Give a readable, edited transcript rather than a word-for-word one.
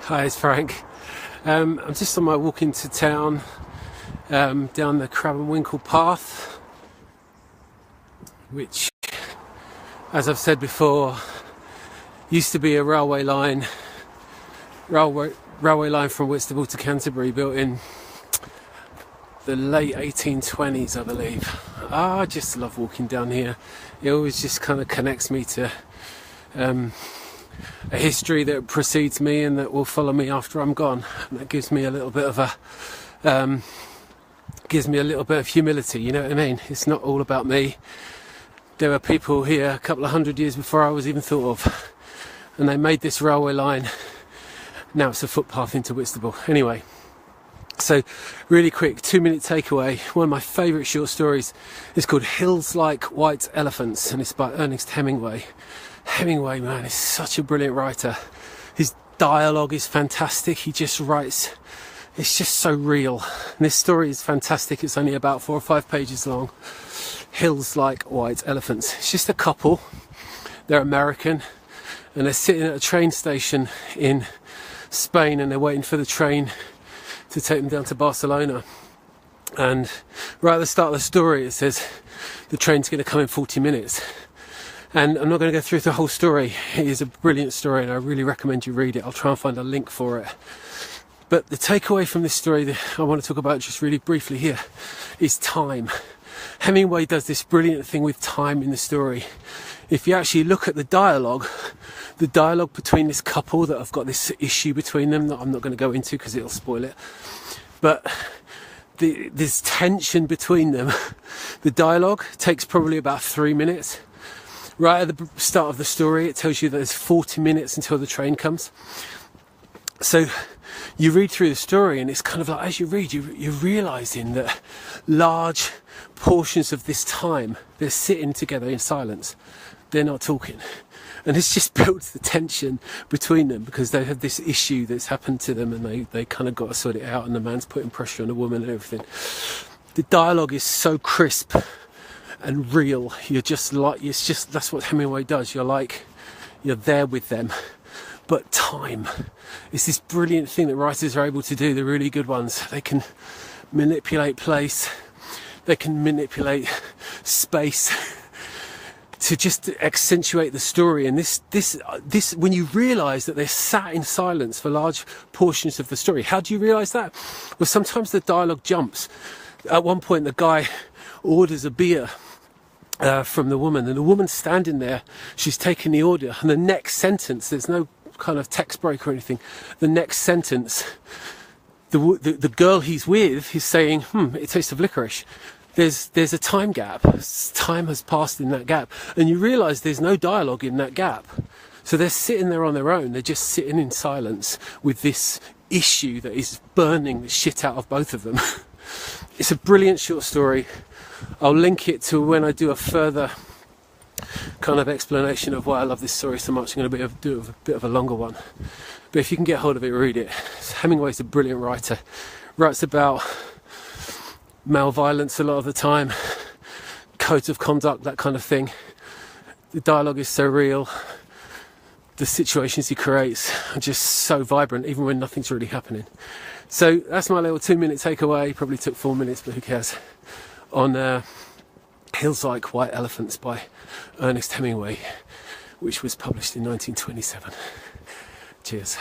Hi, it's Frank. I'm just on my walk into town, down the Crab and Winkle path, which, as I've said before, used to be a railway line from Whitstable to Canterbury, built in the late 1820s, I believe. I just love walking down here. It always just kind of connects me to a history that precedes me and that will follow me after I'm gone. And that gives me a little bit of humility. You know what I mean? It's not all about me. There were people here a couple of hundred years before I was even thought of, and they made this railway line. Now it's a footpath into Whitstable. Anyway, so really quick 2-minute takeaway. One of my favourite short stories is called Hills Like White Elephants, and it's by Ernest Hemingway. Hemingway, man, is such a brilliant writer. His dialogue is fantastic. He just writes, it's just so real. And this story is fantastic. It's only about 4 or 5 pages long. Hills Like White Elephants. It's just a couple. They're American, and they're sitting at a train station in Spain, and they're waiting for the train to take them down to Barcelona. And right at the start of the story, it says the train's going to come in 40 minutes. And I'm not going to go through the whole story. It is a brilliant story, and I really recommend you read it. I'll try and find a link for it. But the takeaway from this story that I want to talk about just really briefly here is time. Hemingway does this brilliant thing with time in the story. If you actually look at the dialogue between this couple that have got this issue between them that I'm not going to go into because it'll spoil it, but this tension between them, the dialogue takes probably about 3 minutes. Right at the start of the story, it tells you that there's 40 minutes until the train comes. So you read through the story, and it's kind of like, as you read, you're realising that large portions of this time, they're sitting together in silence. They're not talking. And this just builds the tension between them, because they have this issue that's happened to them, and they kind of got to sort it out, and the man's putting pressure on the woman and everything. The dialogue is so crisp and real. That's what Hemingway does. You're there with them. But time is this brilliant thing that writers are able to do, the really good ones. They can manipulate place, they can manipulate space to just accentuate the story. And this when you realise that they're sat in silence for large portions of the story, how do you realise that? Well, sometimes the dialogue jumps. At one point, the guy orders a beer from the woman, and the woman's standing there, she's taking the order, and the next sentence, there's no kind of text break or anything, the next sentence, the girl he's with is saying, it tastes of licorice. There's a time gap. Time has passed in that gap, and you realise there's no dialogue in that gap. So they're sitting there on their own. They're just sitting in silence with this issue that is burning the shit out of both of them. It's a brilliant short story. I'll link it to when I do a further kind of explanation of why I love this story so much. I'm going to do a bit of a longer one. But if you can get hold of it, read it. Hemingway's a brilliant writer. Writes about male violence a lot of the time, codes of conduct, that kind of thing. The dialogue is so real. The situations he creates are just so vibrant, even when nothing's really happening. So that's my little 2-minute takeaway. Probably took 4 minutes, but who cares? On Hills Like White Elephants by Ernest Hemingway, which was published in 1927. Cheers.